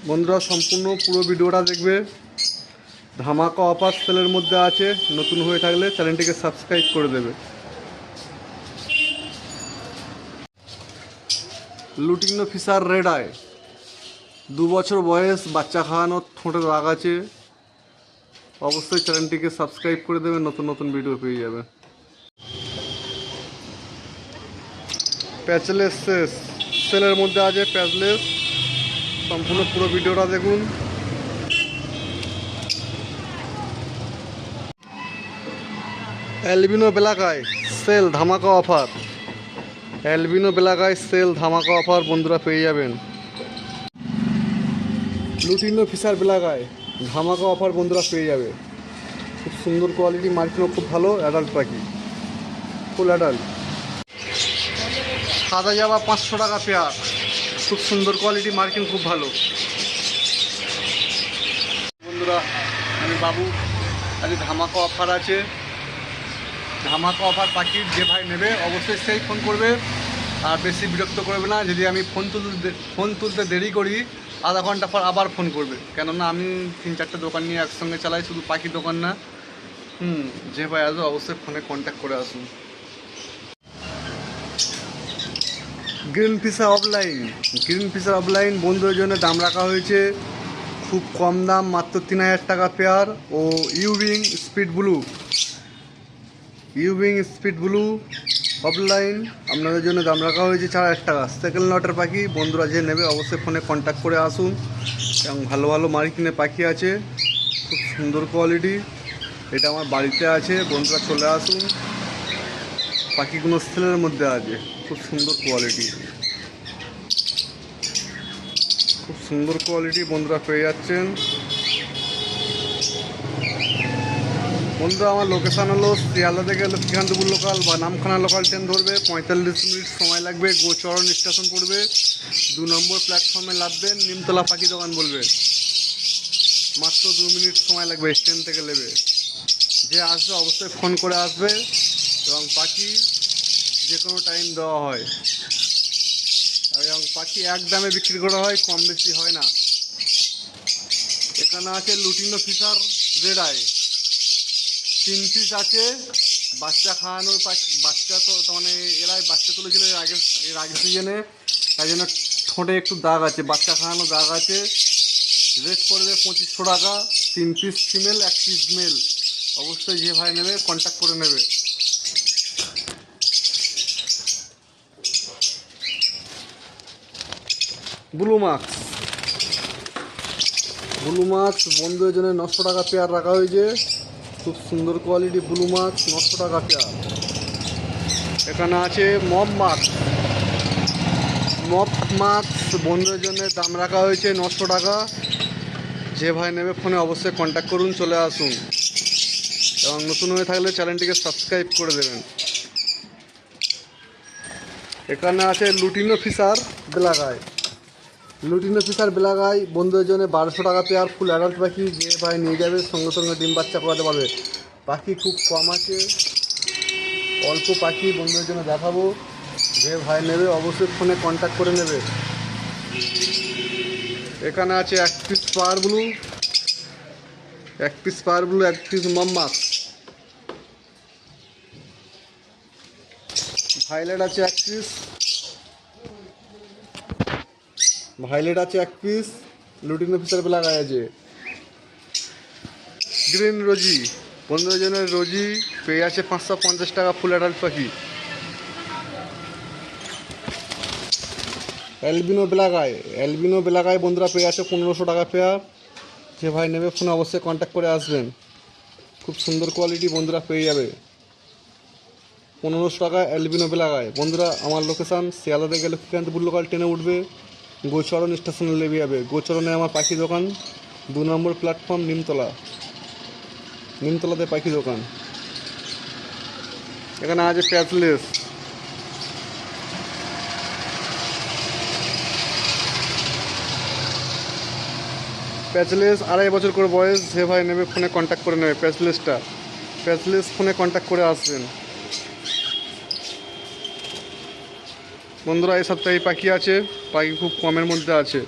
বন্ধুরা সম্পূর্ণ পুরো ভিডিওটা দেখবে। ধামাকা অফার সেলের মধ্যে আছে, নতুন হয়ে থাকলে চ্যানেলটিকে সাবস্ক্রাইব করে দেবে। লুটিনো ফিশার রেড আই, 2 বছর বয়স, বাচ্চা খাওয়ানোর, ঠোঁটের রাগ আছে। অবশ্যই চ্যানেলটিকে সাবস্ক্রাইব করে দেবে, নতুন নতুন ভিডিও পেয়ে যাবে। প্যাচলেস শেষ সেলের মধ্যে আছে প্যাচলেস, সম্পূর্ণ পুরো ভিডিওটা দেখুন। অ্যালবিনো ব্ল্যাক আই সেল ধামাকা offer, albino black eye sale ধামাকা অফার বন্ধুরা পেয়ে যাবেন। লুটিনো ফিশার ব্ল্যাক আই ধামাকা অফার বন্ধুরা পেয়ে যাবে। খুব সুন্দর কোয়ালিটি, মার্কিনও খুব ভালো, অ্যাডাল্ট পাখি, ফুল অ্যাডাল্ট। সাদা যাওয়া 500 টাকা পেয়ার, খুব সুন্দর কোয়ালিটি, মার্কিন খুব ভালো। বন্ধুরা আমি বাবু, আজ ধামাকা অফার আছে। ধামাকা অফার পাখির যে ভাই নেবে অবশ্যই সেই ফোন করবে, আর বেশি বিরক্ত করবে না। যদি আমি ফোন তুলতে দেরি করি, আধা ঘন্টা পর আবার ফোন করবে, কেননা আমি 3-4টে দোকান নিয়ে একসঙ্গে চালাই, শুধু পাখির দোকান না। যে ভাই আসবে অবশ্যই ফোনে কন্ট্যাক্ট করে আসুন। Green Fischer offline, green Fischer offline বন্ধুদের জন্য দাম রাখা হয়েছে খুব কম দাম, মাত্র 3000 টাকা পেয়ার। ও ইউবিং স্পিড ব্লু, ইউবিং স্পিড ব্লু অফলাইন আপনাদের জন্য দাম রাখা হয়েছে 4000 টাকা। সেকেন্ড লটের পাখি, বন্ধুরা যে নেবে অবশ্যই ফোনে কন্ট্যাক্ট করে আসুন। এবং ভালো ভালো মার্কিনে পাখি আছে, খুব সুন্দর কোয়ালিটি। এটা আমার বাড়িতে আছে, বন্ধুরা চলে আসুন। পাখিগুলো সেলের মধ্যে আছে, খুব সুন্দর কোয়ালিটি, খুব সুন্দর কোয়ালিটি বন্ধুরা পেয়ে যাচ্ছেন। বন্ধুরা আমার লোকেশান হলো শিয়ালদা থেকে লক্ষ্মীকান্তপুর লোকাল বা নামখানা লোকাল ট্রেন ধরবে, 45 মিনিট সময় লাগবে। গোচরণ স্টেশন পড়বে, 2 নম্বর প্ল্যাটফর্মে নামবেন, নিমতলা পাখি দোকান বলবে। মাত্র 2 মিনিট সময় লাগবে স্টেশন থেকে নেবে। যে আসবে অবশ্যই ফোন করে আসবে, এবং পাখি যে কোনো টাইম দেওয়া হয়, এবং পাখি এক দামে বিক্রি করা হয়, কম বেশি হয় না। এখানে আছে lutino Fischer red eye, 3 piece আছে। বাচ্চা খাওয়ানোর পাখি, বাচ্চা তো মানে এরাই বাচ্চা তুলেছিল এর আগে সিজনে, তাই জন্য ঠোঁটে একটু দাগ আছে, বাচ্চা খাওয়ানো দাগ আছে। রেট পড়বে 2500 টাকা, 3 পিস ফিমেল, 1 পিস মেল। অবশ্যই যে ভাই নেবে কন্ট্যাক্ট করে নেবে। ব্লু মার্কস, ব্লু মার্কস বন্ধুদের জন্য 900 টাকা পেয়ার রাখা হয়েছে। খুব সুন্দর কোয়ালিটি ব্লু মার্কস, 900 টাকা পেয়ার। এখানে আছে মব মার্কস, মব মার্কস বন্ধুদের জন্য দাম রাখা হয়েছে 900 টাকা। যে ভাই নেবে ফোনে অবশ্যই কন্ট্যাক্ট করুন, চলে আসুন। এবং নতুন হয়ে থাকলে চ্যানেলটিকে সাবস্ক্রাইব করে দেবেন। এখানে আছে lutino Fischer black eye, lutino Fischer black eye বন্ধুদের জন্য 1200 টাকা পেয়ার, ফুল অ্যাডাল্ট পাখি। যে ভাই নিয়ে যাবে সঙ্গে সঙ্গে ডিম বাচ্চা করাতে পারবে। পাখি খুব কম আছে, অল্প পাখি বন্ধুদের জন্য দেখাবো। যে ভাই নেবে অবশ্যই ফোনে কন্ট্যাক্ট করে নেবে। এখানে আছে 1 piece power blue, 1 piece power blue, 1 piece মাম্মাস। ভাইলেট আছে 1 পিস, ভাইলেট আছে 1 piece. Lutino Fischer black eye আছে। গ্রিন রোজি বন্ধুদের জন্য রোজি পেয়ে আছে 550 টাকা, ফুল অ্যাডাল্ট পাখি। Albino black eye, albino black eye বন্ধুরা পেয়ে আছে 1500 টাকা পেয়ার। যে ভাই নেবে ফোনে অবশ্যই কন্ট্যাক্ট করে আসবেন। খুব সুন্দর কোয়ালিটি বন্ধুরা পেয়ে যাবে, 1500 টাকা অ্যালবিনো ব্ল্যাক আই। বন্ধুরা আমার লোকেশান শিয়ালদা থেকে লক্ষ্মীকান্তপুর লোকাল ট্রেনে উঠবে, গোচরণ স্টেশনে নেমে যাবে। গোচরণে আমার পাখি দোকান, 2 নম্বর প্ল্যাটফর্ম, নিমতলা, নিমতলাতে পাখি দোকান। এখানে আছে প্যাচলেস, প্যাচলেস 2.5 বছর করে বয়স। যে ভাই নেবে ফোনে কন্ট্যাক্ট করে নেবে। প্যাচলেসটা, প্যাচলেস ফোনে কন্ট্যাক্ট করে আসবেন। বন্ধুরা এই সপ্তাহে পাখি আছে, পাখি খুব কমের মধ্যে আছে।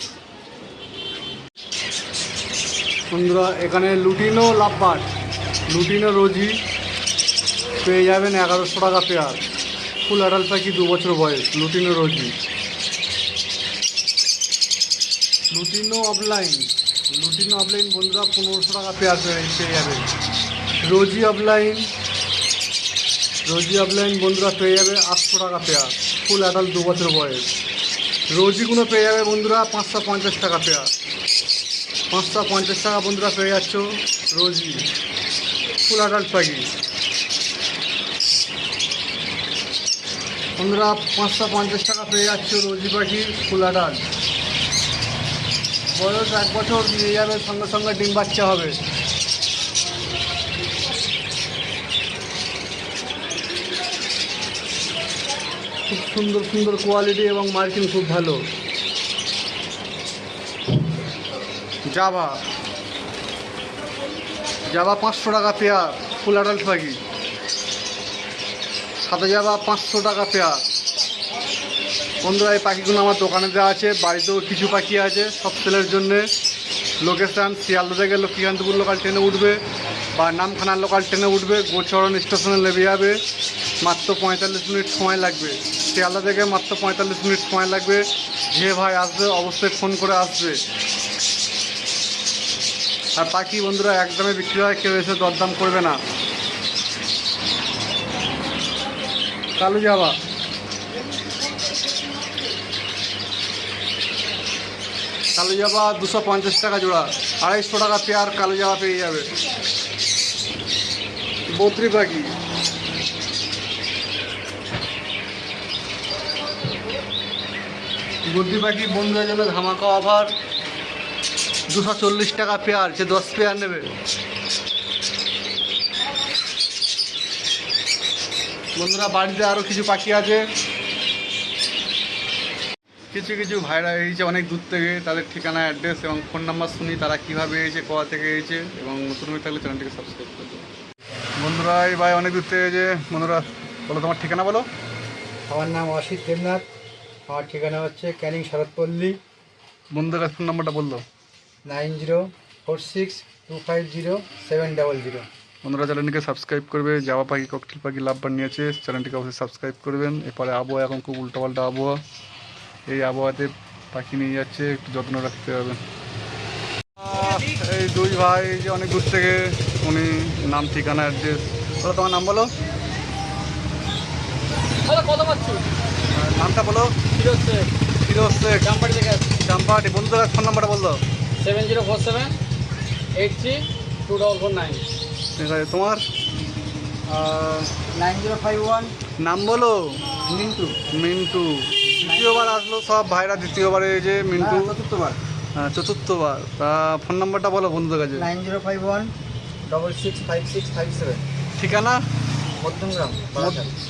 বন্ধুরা এখানে লুটিনো লাভবার্ড, লুটিনো রোজি পেয়ে যাবেন 1100 টাকা পেয়ার। ফুল অ্যাডাল্ট পাখি, 2 বছর বয়স। লুটিনো রোজি, লুটিনো অফলাইন, লুটিনো অফলাইন বন্ধুরা 1500 টাকা পেয়ার পেয়ে যাবেন। রোজি অফলাইন, রোজি অফলাইন বন্ধুরা পেয়ে যাবে 800 টাকা পেয়ার। ফুল অ্যাডাল্ট, 2 বছর বয়স। রোজিগুলো পেয়ে যাবে বন্ধুরা 550 টাকা পেয়ার। 550 টাকা বন্ধুরা পেয়ে যাচ্ছ রোজি, ফুল অ্যাডাল্ট পাখি। বন্ধুরা 550 টাকা পেয়ে যাচ্ছ রোজি পাখি, ফুল অ্যাডাল্ট। বয়স 1 বছর, নিয়ে যাবে সঙ্গে সঙ্গে ডিম বাচ্চা হবে। খুব সুন্দর সুন্দর কোয়ালিটি এবং মার্কিং খুব ভালো। জাভা, জাভা 500 টাকা পেয়ার, ফুল অ্যাডাল্ট পাখি। সাদা জাভা 500 টাকা পেয়ার। বন্ধুরা এই পাখিগুলো আমার দোকানে দেওয়া আছে, বাড়িতেও কিছু পাখি আছে, সব সেলের জন্যে। লোকেশান শিয়ালদা থেকে লক্ষ্মীকান্তপুর লোকাল ট্রেনে উঠবে বা নামখানার লোকাল ট্রেনে উঠবে, গোচরণ স্টেশনে নেমে যাবে। মাত্র 45 মিনিট সময় লাগবে। শিয়ালদা থেকে মাত্র 45 মিনিট সময় লাগবে। যে ভাই আসবে অবশ্যই ফোন করে আসবে। আর পাখি বন্ধুরা একদমে বিক্রি হয়, কেউ এসে দরদাম করবে না। কালো জাভা, কালো জাভা 250 টাকা জোড়া, 250 টাকা পেয়ার কালো জাভা পেয়ে যাবে। বদ্রি পাখি, বদ্রি পাখি বন্ধুদের জন্য ধামাকা অফার, 240 টাকা পেয়ার, যে 10 পেয়ার নেবে। বন্ধুরা বাড়িতে আরও কিছু পাখি আছে। কিছু কিছু ভাইরা এসেছে অনেক দূর থেকে, তাদের ঠিকানা, অ্যাড্রেস এবং ফোন নাম্বার শুনি তারা কীভাবে এসেছে, কোথা থেকে এসেছে, এবং নতুন হয়ে থাকলে চ্যানেলটিকে সাবস্ক্রাইব করবে। বন্ধুরা এই ভাই অনেক দূর থেকে এসেছে। বন্ধুরা বলো তোমার ঠিকানা বলো। আমার নাম অসিত দেবনাথ, আমার ঠিকানা হচ্ছে ক্যানিং শরৎপল্লী। বন্ধুদের ফোন নাম্বারটা বললো। 9046250700। বন্ধুরা চ্যানেলটিকে সাবস্ক্রাইব করবে। জাভা পাখি, ককটেল পাখি, লাভবার নিয়েছে, চ্যানেলটিকে অবশ্যই সাবস্ক্রাইব করবেন। এরপরে আবহাওয়া এখন খুব উল্টোপাল্টা আবহাওয়া, এই আবহাওয়াতে পাখি নিয়ে যাচ্ছে, একটু যত্ন রাখতে হবে। এই দুই ভাই যে অনেক দূর থেকে, উনি নাম, ঠিকানা, অ্যাড্রেস বলো। তোমার নাম বলো। নামটা বলো। ফিরোজ শেখ, জামপাটি। বন্ধুদের ফোন নাম্বারটা বললো। 7047832449। ঠিক আছে, তোমার 9051 নাম বলো। মিন্টু। মিন্টু দ্বিতীয়বার আসলো, সব ভাইরা দ্বিতীয়বারে এই যে মিন্টু চতুর্থবার। হ্যাঁ চতুর্থবার। তা ফোন নাম্বারটা বলো বন্ধুদের কাছে। 9051665657। ঠিকানা মধ্যমগ্রাম,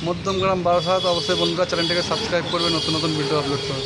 মধ্যমগ্রাম, বারাসাত। অবশ্যই বন্ধুরা চ্যানেলটাকে সাবস্ক্রাইব করবে, নতুন নতুন ভিডিও আপলোড করবে।